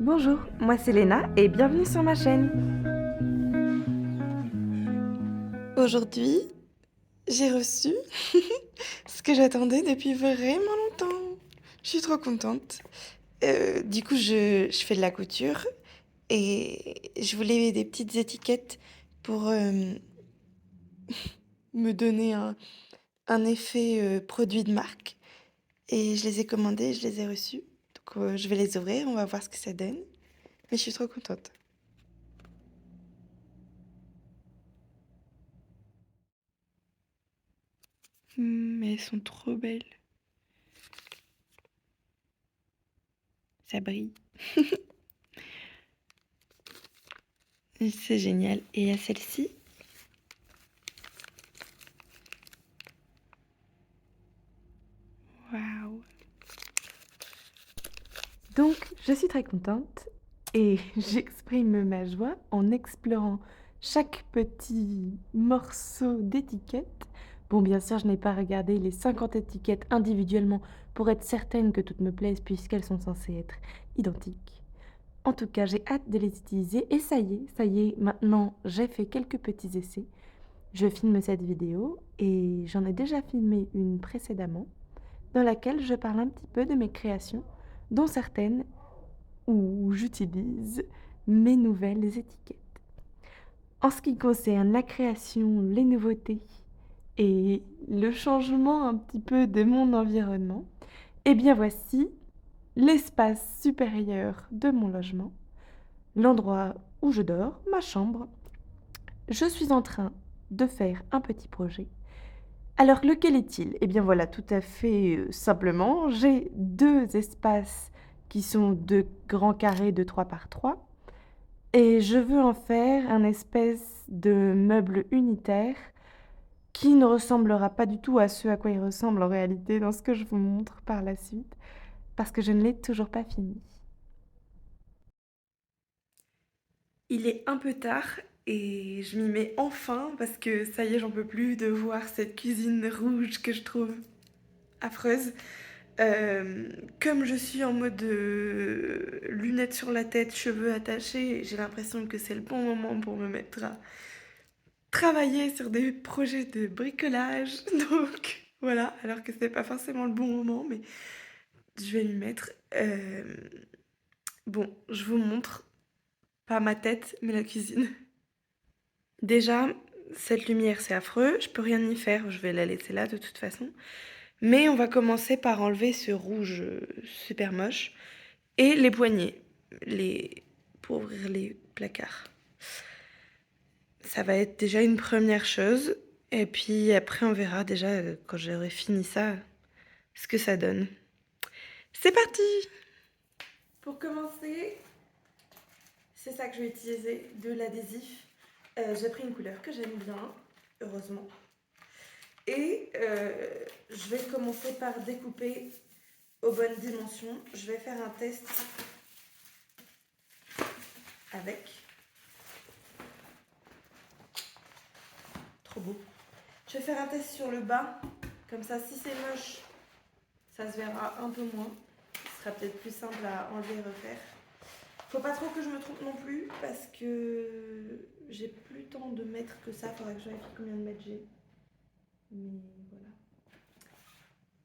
Bonjour, moi c'est Léna et bienvenue sur ma chaîne. Aujourd'hui, j'ai reçu ce que j'attendais depuis vraiment longtemps. Je suis trop contente. Du coup, je fais de la couture et je voulais des petites étiquettes pour me donner un effet produit de marque. Et je les ai commandées, je les ai reçues. Donc, je vais les ouvrir, on va voir ce que ça donne. Mais je suis trop contente. Mais elles sont trop belles. Ça brille. C'est génial. Et il y a celle-ci. Waouh. Donc je suis très contente et j'exprime ma joie en explorant chaque petit morceau d'étiquette. Bon, bien sûr, je n'ai pas regardé les 50 étiquettes individuellement pour être certaine que toutes me plaisent puisqu'elles sont censées être identiques. En tout cas, j'ai hâte de les utiliser et ça y est, maintenant j'ai fait quelques petits essais. Je filme cette vidéo et j'en ai déjà filmé une précédemment dans laquelle je parle un petit peu de mes créations, dont certaines où j'utilise mes nouvelles étiquettes. En ce qui concerne la création, les nouveautés et le changement un petit peu de mon environnement, eh bien voici l'espace supérieur de mon logement, l'endroit où je dors, ma chambre. Je suis en train de faire un petit projet. Alors lequel est-il? Eh bien voilà, tout à fait simplement, j'ai deux espaces qui sont deux grands carrés de 3 par 3 et je veux en faire un espèce de meuble unitaire qui ne ressemblera pas du tout à ce à quoi il ressemble en réalité dans ce que je vous montre par la suite, parce que je ne l'ai toujours pas fini. Il est un peu tard et je m'y mets enfin parce que ça y est, j'en peux plus de voir cette cuisine rouge que je trouve affreuse. Comme je suis en mode lunettes sur la tête, cheveux attachés, j'ai l'impression que c'est le bon moment pour me mettre à travailler sur des projets de bricolage. Donc voilà, alors que c'est pas forcément le bon moment, mais je vais m'y mettre. Bon, je vous montre, pas ma tête, mais la cuisine. Déjà, cette lumière, c'est affreux, je peux rien y faire, je vais la laisser là de toute façon. Mais on va commencer par enlever ce rouge super moche et les poignées, les... pour ouvrir les placards. Ça va être déjà une première chose. Et puis après, on verra déjà quand j'aurai fini ça, ce que ça donne. C'est parti! Pour commencer, c'est ça que je vais utiliser, de l'adhésif. J'ai pris une couleur que j'aime bien, heureusement. Et je vais commencer par découper aux bonnes dimensions. Je vais faire un test avec. Trop beau. Je vais faire un test sur le bas. Comme ça, si c'est moche, ça se verra un peu moins. Ce sera peut-être plus simple à enlever et refaire. Faut pas trop que je me trompe non plus parce que j'ai plus le temps de mettre que ça. Faudrait que je vérifie combien de mètres j'ai. Mais voilà.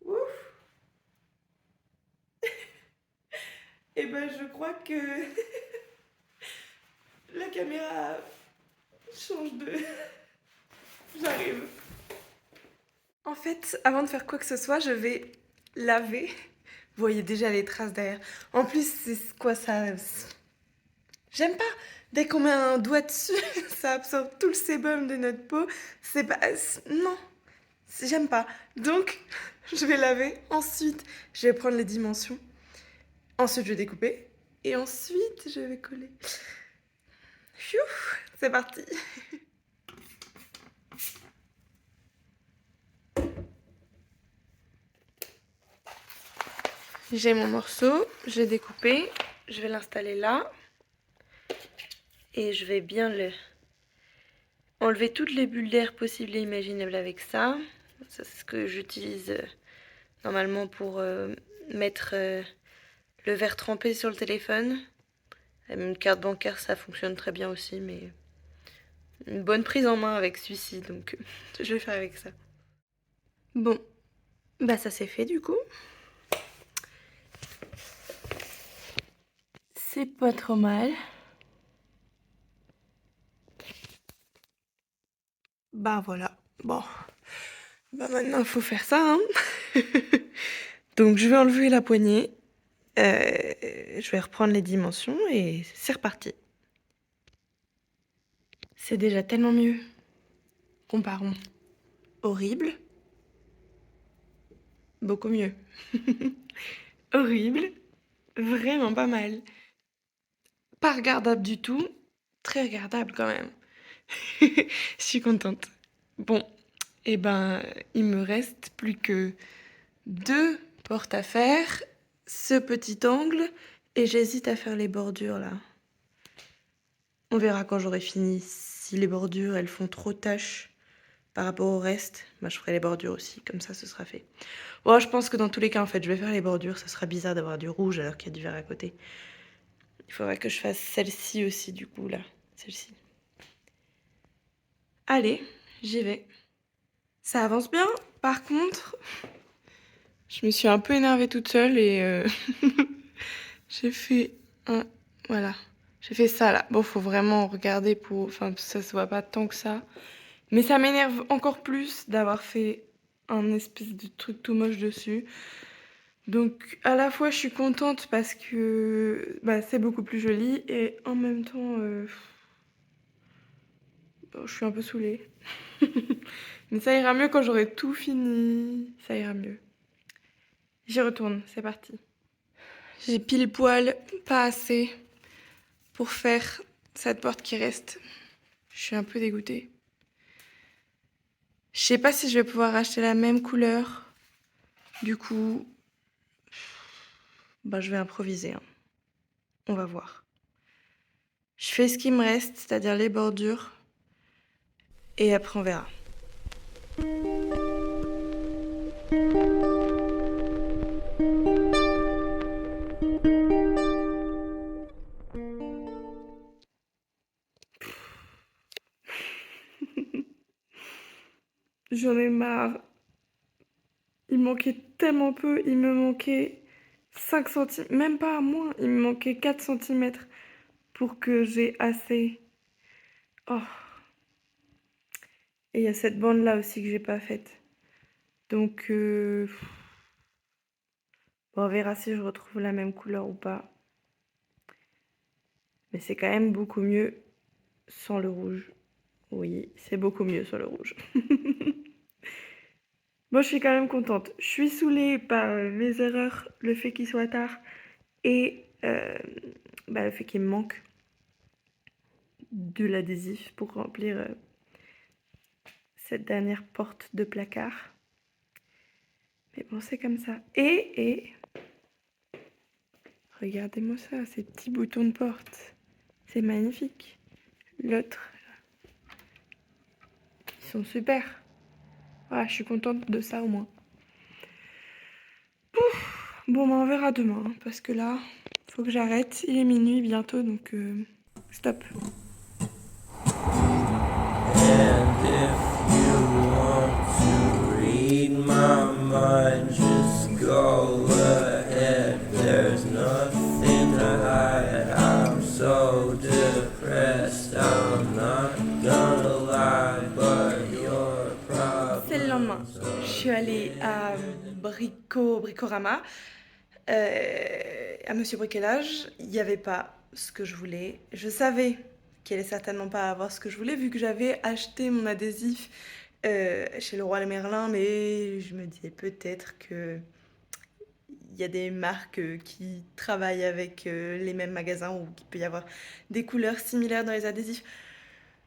Ouf! Et ben je crois que la caméra change de... J'arrive. En fait, avant de faire quoi que ce soit, je vais laver. Vous voyez déjà les traces derrière. En plus, c'est quoi ça? J'aime pas. Dès qu'on met un doigt dessus, ça absorbe tout le sébum de notre peau. C'est pas... Non, j'aime pas. Donc, je vais laver. Ensuite, je vais prendre les dimensions. Ensuite, je vais découper. Et ensuite, je vais coller. Pfiou, c'est parti. J'ai mon morceau, je l'ai découpé. Je vais l'installer là. Et je vais bien enlever toutes les bulles d'air possibles et imaginables avec ça. Ça, c'est ce que j'utilise normalement pour mettre le verre trempé sur le téléphone Une carte bancaire, ça fonctionne très bien aussi, mais une bonne prise en main avec celui-ci, donc je vais faire avec ça. Bon, bah ça c'est fait du coup. C'est pas trop mal. Bah voilà, bon. Bah maintenant il faut faire ça, hein. Donc je vais enlever la poignée, je vais reprendre les dimensions et c'est reparti. C'est déjà tellement mieux. Comparons. Horrible. Beaucoup mieux. Horrible. Vraiment pas mal. Pas regardable du tout. Très regardable quand même. Je suis contente. Bon, et ben, il me reste plus que 2 portes à faire, ce petit angle, et j'hésite à faire les bordures là. On verra quand j'aurai fini. Si les bordures, elles font trop tache par rapport au reste, bah, je ferai les bordures aussi, comme ça ce sera fait. Bon, je pense que dans tous les cas, en fait, je vais faire les bordures. Ça sera bizarre d'avoir du rouge alors qu'il y a du vert à côté. Il faudra que je fasse celle-ci aussi, du coup, là. Celle-ci. Allez, j'y vais. Ça avance bien. Par contre, je me suis un peu énervée toute seule et j'ai fait un... Voilà. J'ai fait ça, là. Bon, faut vraiment regarder pour... Enfin, ça se voit pas tant que ça. Mais ça m'énerve encore plus d'avoir fait un espèce de truc tout moche dessus. Donc à la fois je suis contente parce que bah, c'est beaucoup plus joli et en même temps bon, je suis un peu saoulée. Mais ça ira mieux quand j'aurai tout fini. Ça ira mieux. J'y retourne, c'est parti. J'ai pile poil pas assez pour faire cette porte qui reste. Je suis un peu dégoûtée. Je sais pas si je vais pouvoir acheter la même couleur. Du coup, bah, je vais improviser, hein. On va voir. Je fais ce qui me reste, c'est-à-dire les bordures. Et après on verra. J'en ai marre. Il manquait tellement peu, il me manquait 5 centimètres, même pas moins, il me manquait 4 centimètres pour que j'ai assez. Oh. Et il y a cette bande là aussi que j'ai pas faite. Donc bon, on verra si je retrouve la même couleur ou pas. Mais c'est quand même beaucoup mieux sans le rouge. Oui, c'est beaucoup mieux sans le rouge. Moi, je suis quand même contente. Je suis saoulée par mes erreurs, le fait qu'il soit tard et le fait qu'il me manque de l'adhésif pour remplir cette dernière porte de placard. Mais bon, c'est comme ça. Et regardez-moi ça, ces petits boutons de porte. C'est magnifique. L'autre, ils sont super. Voilà, je suis contente de ça au moins. Ouf. Bon, on verra demain, hein, parce que là, faut que j'arrête. Il est minuit bientôt, donc stop. And if you want to read my mind, just go ahead. There's nothing to hide. I'm so depressed. I'm not gonna lie, but you're probably. C'est le lendemain. Je suis allée à Bricorama, à Monsieur Bricolage. Il n'y avait pas ce que je voulais. Je savais qu'il allait certainement pas avoir ce que je voulais vu que j'avais acheté mon adhésif chez Leroy Merlin, mais je me disais peut-être que il y a des marques qui travaillent avec les mêmes magasins ou qu'il peut y avoir des couleurs similaires dans les adhésifs.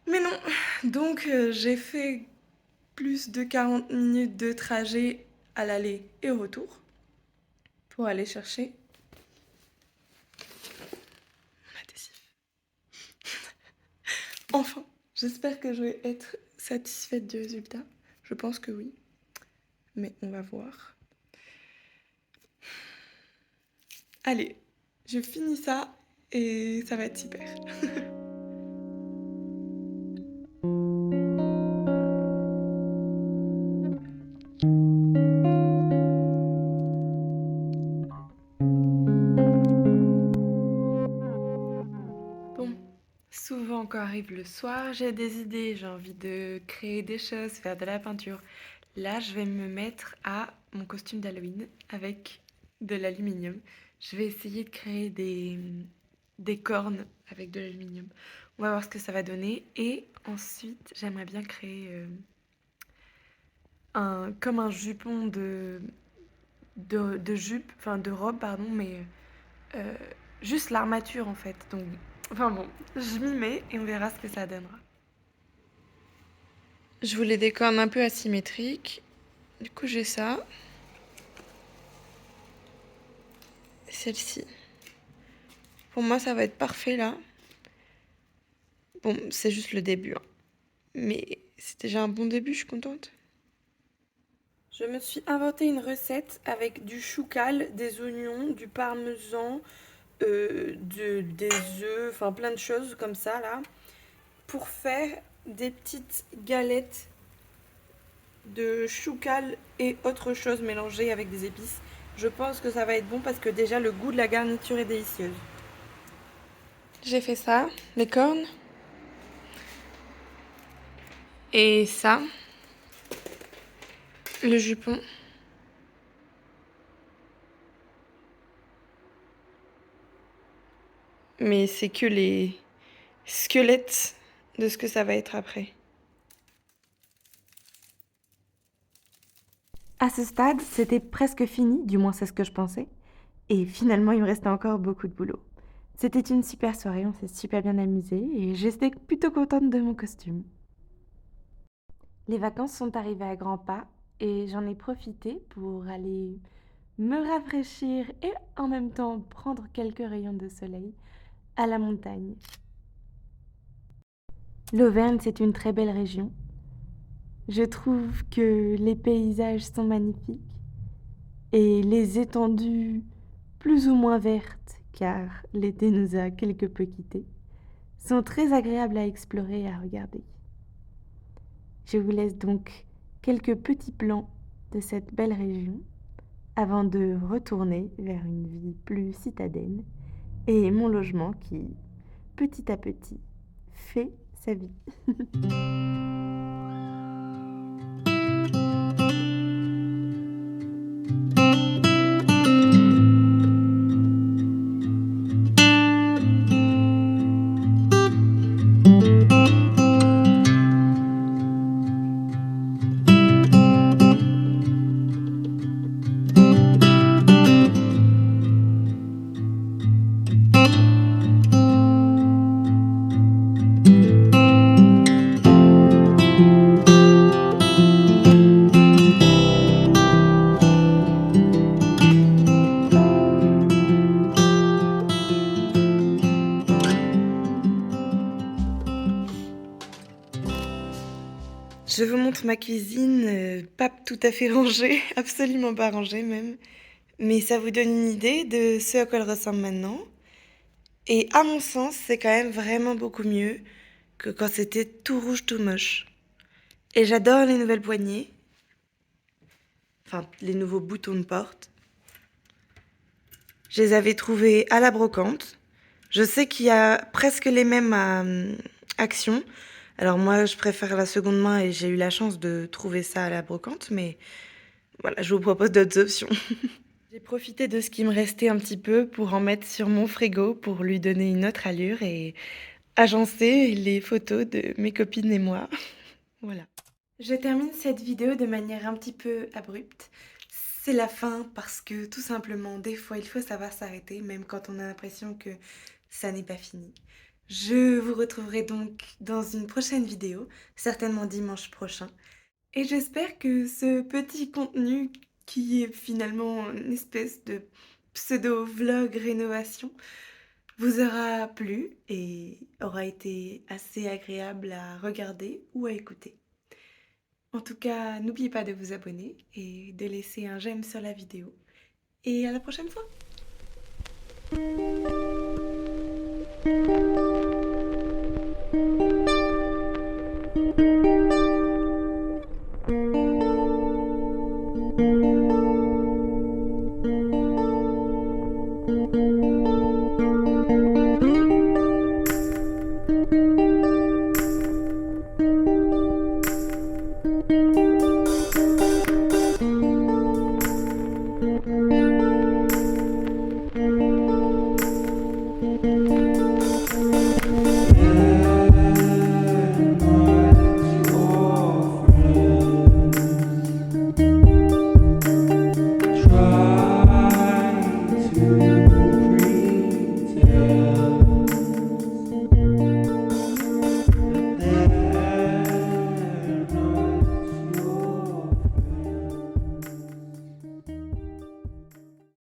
Mais non, donc j'ai fait plus de 40 minutes de trajet à l'aller et au retour pour aller chercher mon adhésif. Enfin, j'espère que je vais être satisfaite du résultat. Je pense que oui, mais on va voir. Allez, je finis ça et ça va être super. Bon, souvent quand arrive le soir, j'ai des idées, j'ai envie de créer des choses, faire de la peinture. Là, je vais me mettre à mon costume d'Halloween avec de l'aluminium. Je vais essayer de créer des cornes avec de l'aluminium. On va voir ce que ça va donner. Et ensuite, j'aimerais bien créer comme un jupon de jupe, enfin de robe, pardon, mais euh, juste l'armature en fait. Donc, enfin bon, je m'y mets et on verra ce que ça donnera. Je voulais des cornes un peu asymétriques. Du coup, j'ai ça. Et celle-ci. Pour moi, ça va être parfait là. Bon, c'est juste le début, hein. Mais c'est déjà un bon début, je suis contente. Je me suis inventé une recette avec du choucal, des oignons, du parmesan, des œufs, enfin plein de choses comme ça là, pour faire des petites galettes de choucal et autre chose mélangées avec des épices. Je pense que ça va être bon parce que déjà le goût de la garniture est délicieuse. J'ai fait ça, les cornes. Et ça, le jupon. Mais c'est que les squelettes de ce que ça va être après. À ce stade, c'était presque fini, du moins c'est ce que je pensais. Et finalement, il me restait encore beaucoup de boulot. C'était une super soirée, on s'est super bien amusé et j'étais plutôt contente de mon costume. Les vacances sont arrivées à grands pas et j'en ai profité pour aller me rafraîchir et en même temps prendre quelques rayons de soleil à la montagne. L'Auvergne, c'est une très belle région. Je trouve que les paysages sont magnifiques et les étendues plus ou moins vertes, car l'été nous a quelque peu quittés, sont très agréables à explorer et à regarder. Je vous laisse donc quelques petits plans de cette belle région avant de retourner vers une vie plus citadine et mon logement qui, petit à petit, fait sa vie. Je vous montre ma cuisine, pas tout à fait rangée, absolument pas rangée même. Mais ça vous donne une idée de ce à quoi elle ressemble maintenant. Et à mon sens, c'est quand même vraiment beaucoup mieux que quand c'était tout rouge, tout moche. Et j'adore les nouvelles poignées. Enfin, les nouveaux boutons de porte. Je les avais trouvés à la brocante. Je sais qu'il y a presque les mêmes à Action. Alors moi, je préfère la seconde main et j'ai eu la chance de trouver ça à la brocante, mais voilà, je vous propose d'autres options. J'ai profité de ce qui me restait un petit peu pour en mettre sur mon frigo pour lui donner une autre allure et agencer les photos de mes copines et moi. Voilà. Je termine cette vidéo de manière un petit peu abrupte. C'est la fin parce que tout simplement, des fois, il faut savoir s'arrêter, même quand on a l'impression que ça n'est pas fini. Je vous retrouverai donc dans une prochaine vidéo, certainement dimanche prochain. Et j'espère que ce petit contenu, qui est finalement une espèce de pseudo-vlog rénovation, vous aura plu et aura été assez agréable à regarder ou à écouter. En tout cas, n'oubliez pas de vous abonner et de laisser un j'aime sur la vidéo. Et à la prochaine fois! Thank